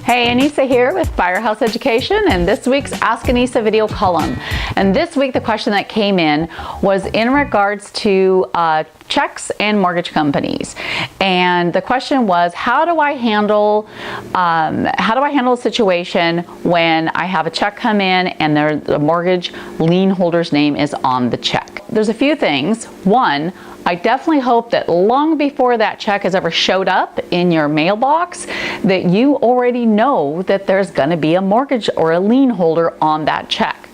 Hey, Anissa here with Firehouse Education and this week's Ask Anissa video column. And this week the question that came in was in regards to checks and mortgage companies. And the question was, how do I handle a situation when I have a check come in and the mortgage lien holder's name is on the check? There's a few things. One, I definitely hope that long before that check has ever showed up in your mailbox, that you already know that there's going to be a mortgage or a lien holder on that check.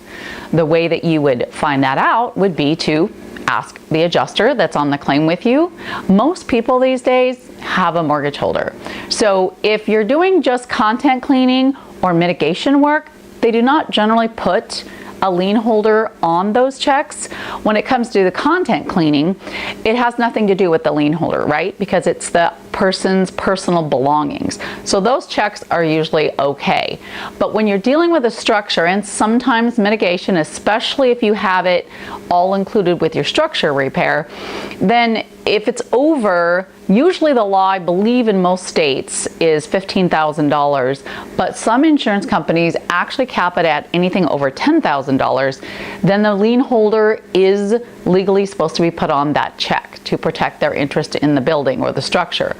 The way that you would find that out would be to ask the adjuster that's on the claim with you. Most people these days have a mortgage holder. So if you're doing just content cleaning or mitigation work, they do not generally put a lien holder on those checks. When it comes to the content cleaning, it has nothing to do with the lien holder, right? Because it's the person's personal belongings. So those checks are usually okay. But when you're dealing with a structure and sometimes mitigation, especially if you have it all included with your structure repair, then if it's over, usually the law, I believe in most states, is $15,000, but some insurance companies actually cap it at anything over $10,000, then the lien holder is legally supposed to be put on that check to protect their interest in the building or the structure.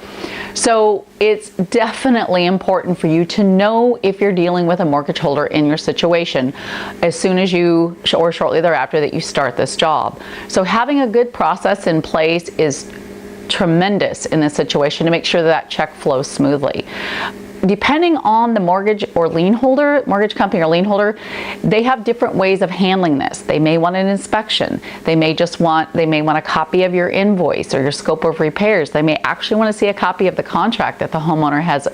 So it's definitely important for you to know if you're dealing with a mortgage holder in your situation as soon as you, or shortly thereafter that you start this job. So having a good process in place is tremendous in this situation to make sure that check flows smoothly. Depending on the mortgage or lien holder, mortgage company or lien holder, they have different ways of handling this. They may want an inspection. They may want a copy of your invoice or your scope of repairs. They may actually want to see a copy of the contract that the homeowner has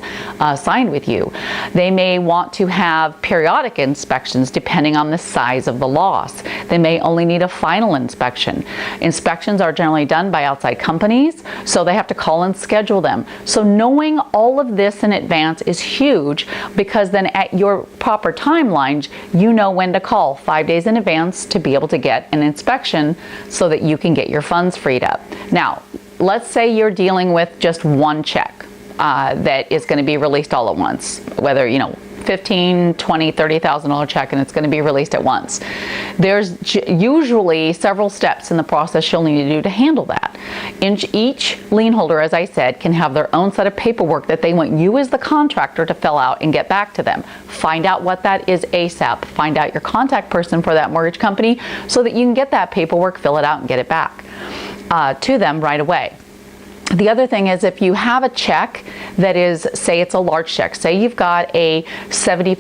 signed with you. They may want to have periodic inspections depending on the size of the loss. They may only need a final inspection. Inspections are generally done by outside companies, so they have to call and schedule them. So knowing all of this in advance is huge, because then at your proper timelines, you know when to call 5 days in advance to be able to get an inspection so that you can get your funds freed up. Now, let's say you're dealing with just one check that is going to be released all at once, whether, $15,000, $20,000, $30,000 check, and it's going to be released at once. There's usually several steps in the process you'll need to do to handle that. Each lien holder, as I said, can have their own set of paperwork that they want you as the contractor to fill out and get back to them. Find out what that is ASAP. Find out your contact person for that mortgage company so that you can get that paperwork, fill it out, and get it back to them right away. The other thing is, if you have a check that is, say it's a large check, say you've got a $75,000,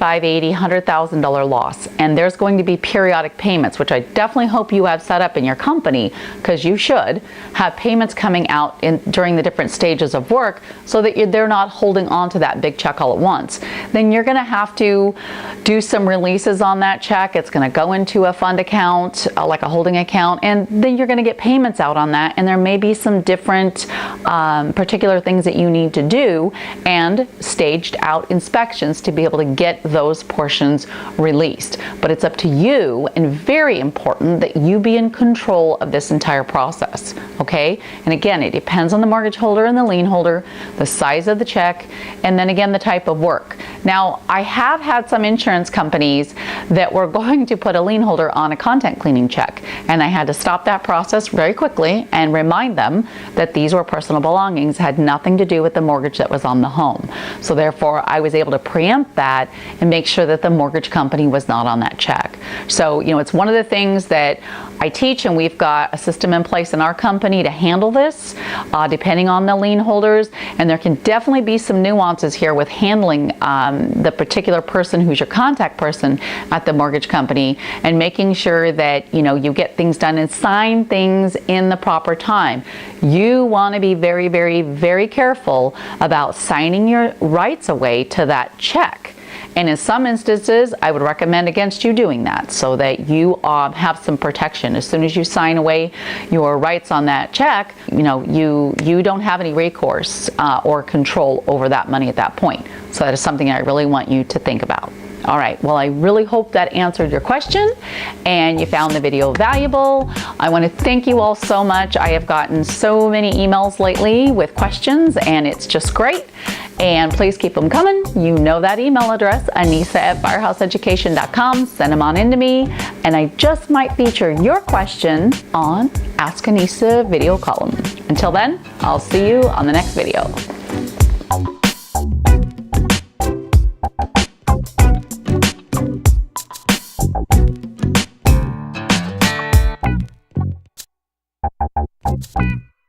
$80,000, $100,000 loss, and there's going to be periodic payments, which I definitely hope you have set up in your company, because you should have payments coming out during the different stages of work so that they're not holding on to that big check all at once. Then you're going to have to do some releases on that check. It's going to go into a fund account, like a holding account, and then you're going to get payments out on that, and there may be some different particular things that you need to do and staged out inspections to be able to get those portions released. But it's up to you, and very important that you be in control of this entire process, okay? And again, it depends on the mortgage holder and the lien holder, the size of the check, and then again, the type of work. Now, I have had some insurance companies that were going to put a lien holder on a content cleaning check, and I had to stop that process very quickly and remind them that these were personal belongings, had nothing to do with the mortgage that was on the home. So therefore, I was able to preempt that and make sure that the mortgage company was not on that check. So, it's one of the things that I teach, and we've got a system in place in our company to handle this, depending on the lien holders. And there can definitely be some nuances here with handling the particular person who's your contact person at the mortgage company, and making sure that, you get things done and sign things in the proper time. You want to be very, very, very careful about signing your rights away to that check. And in some instances, I would recommend against you doing that so that you have some protection. As soon as you sign away your rights on that check, you don't have any recourse or control over that money at that point. So that is something I really want you to think about. All right, well, I really hope that answered your question and you found the video valuable. I want to thank you all so much. I have gotten so many emails lately with questions, and it's just great. And please keep them coming. You know that email address, anisa@firehouseeducation.com. Send them on into me, and I just might feature your question on Ask Anisa video column. Until then, I'll see you on the next video.